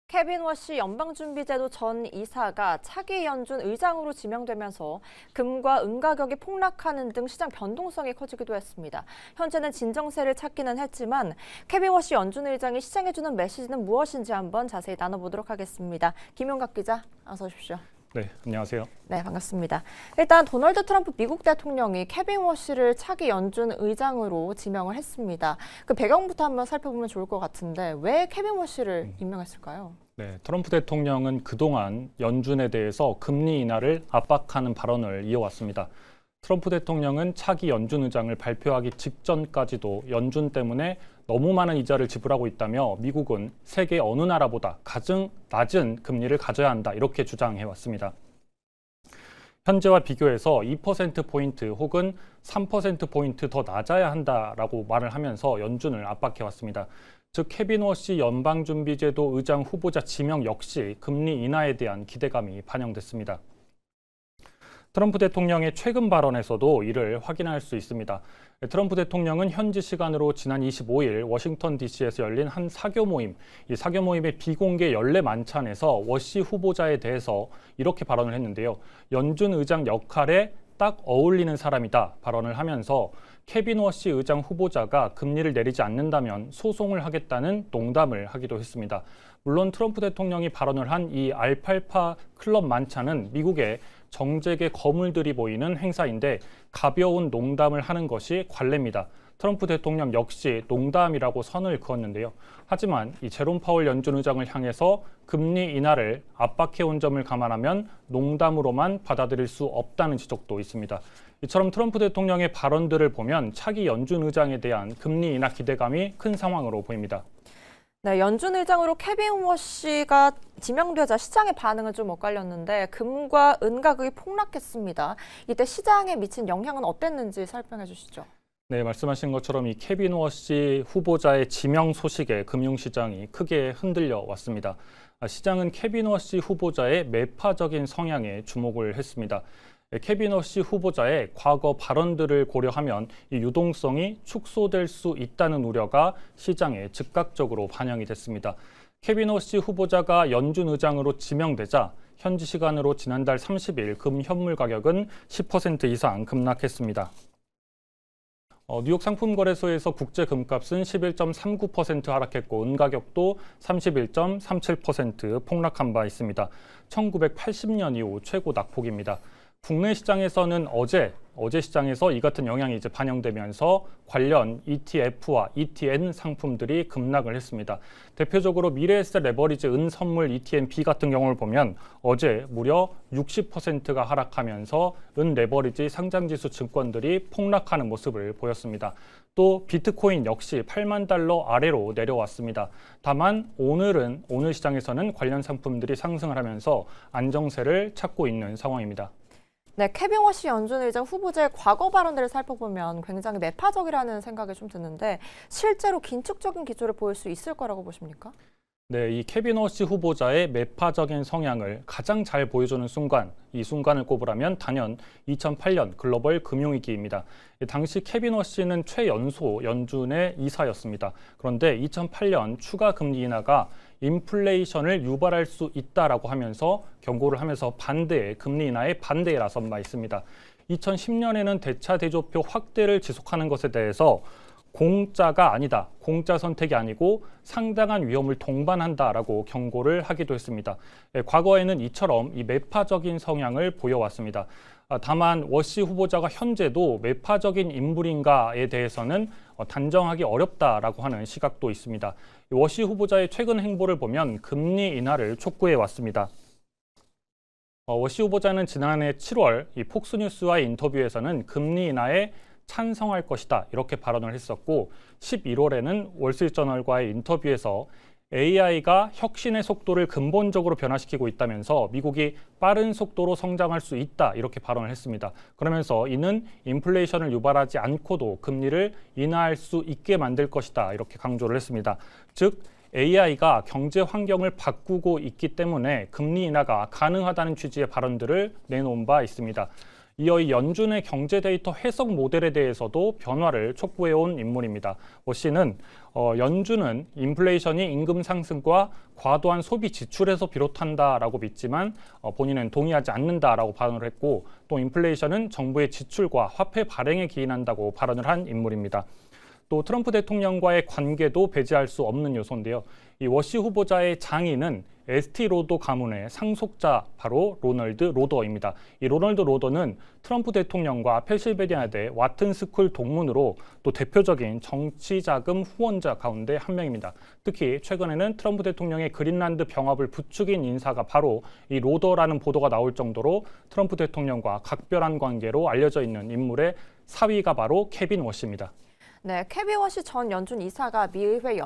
케빈 워시 연방준비제도 전 이사가 차기 연준 의장으로 지명되면서 금과 은 가격이 폭락하는 등 시장 변동성이 커지기도 했습니다. 현재는 진정세를 찾기는 했지만 케빈 워시 연준 의장이 시장에 주는 메시지는 무엇인지 한번 자세히 나눠보도록 하겠습니다. 김용갑 기자, 어서 오십시오. 네, 안녕하세요. 네, 반갑습니다. 일단 도널드 트럼프 미국 대통령이 케빈 워시를 차기 연준 의장으로 지명을 했습니다. 그 배경부터 한번 살펴보면 좋을 것 같은데 왜 케빈 워시를 임명했을까요? 네, 트럼프 대통령은 그동안 연준에 대해서 금리 인하를 압박하는 발언을 이어왔습니다. 트럼프 대통령은 차기 연준 의장을 발표하기 직전까지도 연준 때문에 너무 많은 이자를 지불하고 있다며 미국은 세계 어느 나라보다 가장 낮은 금리를 가져야 한다 이렇게 주장해왔습니다. 현재와 비교해서 2%포인트 혹은 3%포인트 더 낮아야 한다라고 말을 하면서 연준을 압박해왔습니다. 즉 케빈 워시 연방준비제도 의장 후보자 지명 역시 금리 인하에 대한 기대감이 반영됐습니다. 트럼프 대통령의 최근 발언에서도 이를 확인할 수 있습니다. 트럼프 대통령은 현지 시간으로 지난 25일 워싱턴 DC에서 열린 한 사교 모임, 이 사교 모임의 비공개 연례 만찬에서 워시 후보자에 대해서 이렇게 발언을 했는데요. 연준 의장 역할에 딱 어울리는 사람이다 발언을 하면서 케빈 워시 의장 후보자가 금리를 내리지 않는다면 소송을 하겠다는 농담을 하기도 했습니다. 물론 트럼프 대통령이 발언을 한 이 알팔파 클럽 만찬은 미국의 정책의 거물들이 보이는 행사인데 가벼운 농담을 하는 것이 관례입니다. 트럼프 대통령 역시 농담이라고 선을 그었는데요. 하지만 이 제롬 파월 연준 의장을 향해서 금리 인하를 압박해온 점을 감안하면 농담으로만 받아들일 수 없다는 지적도 있습니다. 이처럼 트럼프 대통령의 발언들을 보면 차기 연준 의장에 대한 금리 인하 기대감이 큰 상황으로 보입니다. 네, 연준 의장으로 케빈 워시가 지명되자 시장의 반응은 좀 엇갈렸는데 금과 은 가격이 폭락했습니다. 이때 시장에 미친 영향은 어땠는지 설명해 주시죠. 네, 말씀하신 것처럼 이 케빈 워시 후보자의 지명 소식에 금융시장이 크게 흔들려 왔습니다. 시장은 케빈 워시 후보자의 매파적인 성향에 주목을 했습니다. 케빈 워시 후보자의 과거 발언들을 고려하면 이 유동성이 축소될 수 있다는 우려가 시장에 즉각적으로 반영이 됐습니다. 케빈 워시 후보자가 연준 의장으로 지명되자 현지 시간으로 지난달 30일 금 현물 가격은 10% 이상 급락했습니다. 뉴욕 상품거래소에서 국제 금값은 11.39% 하락했고 은 가격도 31.37% 폭락한 바 있습니다. 1980년 이후 최고 낙폭입니다. 국내 시장에서는 어제 시장에서 이 같은 영향이 이제 반영되면서 관련 ETF와 ETN 상품들이 급락을 했습니다. 대표적으로 미래에셋 레버리지 은 선물 ETN-B 같은 경우를 보면 어제 무려 60%가 하락하면서 은 레버리지 상장지수 증권들이 폭락하는 모습을 보였습니다. 또 비트코인 역시 8만 달러 아래로 내려왔습니다. 다만 오늘 시장에서는 관련 상품들이 상승을 하면서 안정세를 찾고 있는 상황입니다. 네, 케빈 워시 연준 의장 후보자의 과거 발언들을 살펴보면 굉장히 매파적이라는 생각이 좀 드는데 실제로 긴축적인 기조를 보일 수 있을 거라고 보십니까? 네, 이 케빈 워시 후보자의 매파적인 성향을 가장 잘 보여주는 순간, 이 순간을 꼽으라면 단연 2008년 글로벌 금융위기입니다. 당시 케빈 워시는 최연소 연준의 이사였습니다. 그런데 2008년 추가 금리 인하가 인플레이션을 유발할 수 있다라고 하면서 경고를 하면서 금리 인하에 반대에 나선 바 있습니다. 2010년에는 대차 대조표 확대를 지속하는 것에 대해서 공짜가 아니다, 공짜 선택이 아니고 상당한 위험을 동반한다라고 경고를 하기도 했습니다. 과거에는 이처럼 이 매파적인 성향을 보여왔습니다. 다만 워시 후보자가 현재도 매파적인 인물인가에 대해서는 단정하기 어렵다라고 하는 시각도 있습니다. 워시 후보자의 최근 행보를 보면 금리 인하를 촉구해 왔습니다. 워시 후보자는 지난해 7월 이 폭스뉴스와의 인터뷰에서는 금리 인하에 찬성할 것이다 이렇게 발언을 했었고 11월에는 월스트리트저널과의 인터뷰에서 AI가 혁신의 속도를 근본적으로 변화시키고 있다면서 미국이 빠른 속도로 성장할 수 있다 이렇게 발언을 했습니다. 그러면서 이는 인플레이션을 유발하지 않고도 금리를 인하할 수 있게 만들 것이다 이렇게 강조를 했습니다. 즉 AI가 경제 환경을 바꾸고 있기 때문에 금리 인하가 가능하다는 취지의 발언들을 내놓은 바 있습니다. 이어 이 연준의 경제 데이터 해석 모델에 대해서도 변화를 촉구해온 인물입니다. 워 씨는 연준은 인플레이션이 임금 상승과 과도한 소비 지출에서 비롯한다라고 믿지만 본인은 동의하지 않는다라고 발언을 했고, 또 인플레이션은 정부의 지출과 화폐 발행에 기인한다고 발언을 한 인물입니다. 또 트럼프 대통령과의 관계도 배제할 수 없는 요소인데요. 이 워시 후보자의 장인은 에스티로더 가문의 상속자 바로 로널드 로더입니다. 이 로널드 로더는 트럼프 대통령과 펜실베니아대 와튼 스쿨 동문으로 또 대표적인 정치 자금 후원자 가운데 한 명입니다. 특히 최근에는 트럼프 대통령의 그린란드 병합을 부추긴 인사가 바로 이 로더라는 보도가 나올 정도로 트럼프 대통령과 각별한 관계로 알려져 있는 인물의 사위가 바로 케빈 워시입니다. 네, 케빈 워시 전 연준 이사가 미의회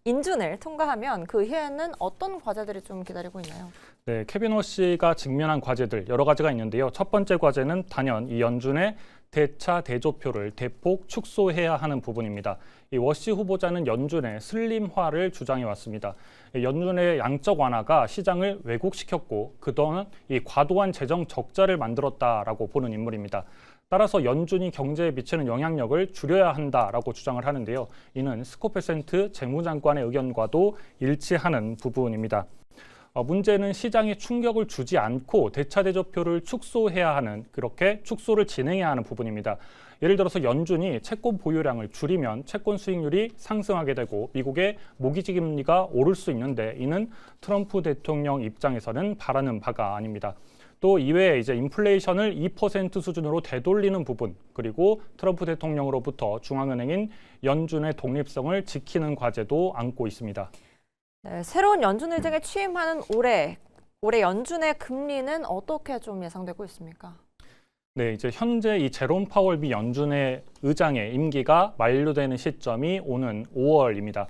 인준을 통과하면 그 이후에는 어떤 과제들이 좀 기다리고 있나요? 네, 케빈 워시가 직면한 과제들 여러 가지가 있는데요. 첫 번째 과제는 단연 이 연준의 대차 대조표를 대폭 축소해야 하는 부분입니다. 이 워시 후보자는 연준의 슬림화를 주장해 왔습니다. 연준의 양적 완화가 시장을 왜곡시켰고 그동안 이 과도한 재정 적자를 만들었다라고 보는 인물입니다. 따라서 연준이 경제에 미치는 영향력을 줄여야 한다라고 주장을 하는데요. 이는 스콧 베센트 재무장관의 의견과도 일치하는 부분입니다. 문제는 시장에 충격을 주지 않고 대차 대조표를 축소해야 하는, 그렇게 축소를 진행해야 하는 부분입니다. 예를 들어서 연준이 채권 보유량을 줄이면 채권 수익률이 상승하게 되고 미국의 모기지 금리가 오를 수 있는데, 이는 트럼프 대통령 입장에서는 바라는 바가 아닙니다. 또 이외에 이제 인플레이션을 2% 수준으로 되돌리는 부분, 그리고 트럼프 대통령으로부터 중앙은행인 연준의 독립성을 지키는 과제도 안고 있습니다. 네, 새로운 연준 의장에 취임하는 올해 연준의 금리는 어떻게 좀 예상되고 있습니까? 네, 이제 현재 이 제롬 파월 미 연준의 의장의 임기가 만료되는 시점이 오는 5월입니다.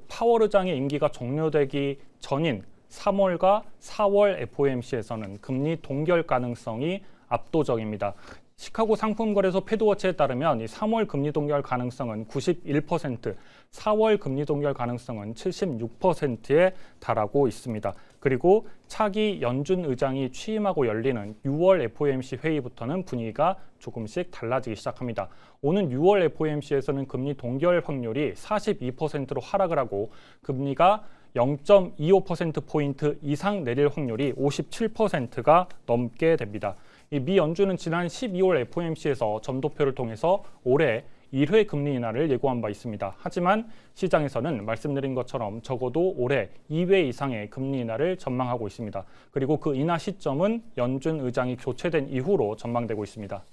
파월 의장의 임기가 종료되기 전인 3월과 4월 FOMC에서는 금리 동결 가능성이 압도적입니다. 시카고 상품거래소 패드워치에 따르면 이 3월 금리 동결 가능성은 91%, 4월 금리 동결 가능성은 76%에 달하고 있습니다. 그리고 차기 연준 의장이 취임하고 열리는 6월 FOMC 회의부터는 분위기가 조금씩 달라지기 시작합니다. 오는 6월 FOMC에서는 금리 동결 확률이 42%로 하락을 하고 금리가 0.25%포인트 이상 내릴 확률이 57%가 넘게 됩니다. 이 미 연준은 지난 12월 FOMC에서 점도표를 통해서 올해 1회 금리 인하를 예고한 바 있습니다. 하지만 시장에서는 말씀드린 것처럼 적어도 올해 2회 이상의 금리 인하를 전망하고 있습니다. 그리고 그 인하 시점은 연준 의장이 교체된 이후로 전망되고 있습니다.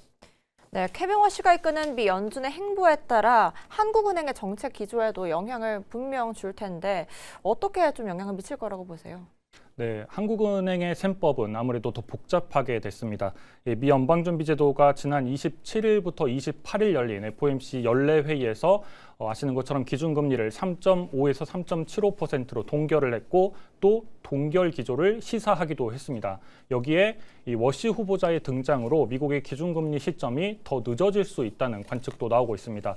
네, 케빈 워시가 이끄는 미 연준의 행보에 따라 한국은행의 정책 기조에도 영향을 분명 줄 텐데 어떻게 좀 영향을 미칠 거라고 보세요? 네, 한국은행의 셈법은 아무래도 더 복잡하게 됐습니다. 미 연방준비제도가 지난 27일부터 28일 열린 FOMC 연례 회의에서 아시는 것처럼 기준금리를 3.5에서 3.75%로 동결을 했고 또 동결 기조를 시사하기도 했습니다. 여기에 이 워시 후보자의 등장으로 미국의 기준금리 시점이 더 늦어질 수 있다는 관측도 나오고 있습니다.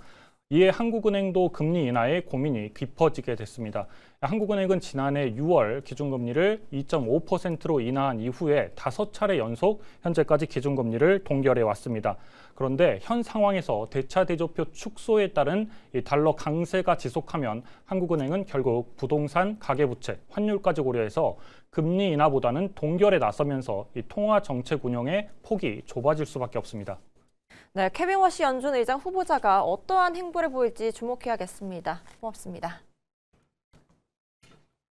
이에 한국은행도 금리 인하에 고민이 깊어지게 됐습니다. 한국은행은 지난해 6월 기준금리를 2.5%로 인하한 이후에 5차례 연속 현재까지 기준금리를 동결해 왔습니다. 그런데 현 상황에서 대차 대조표 축소에 따른 이 달러 강세가 지속하면 한국은행은 결국 부동산, 가계부채, 환율까지 고려해서 금리 인하보다는 동결에 나서면서 이 통화 정책 운영의 폭이 좁아질 수밖에 없습니다. 네, 케빈 워시 연준 의장 후보자가 어떠한 행보를 보일지 주목해야겠습니다. 고맙습니다.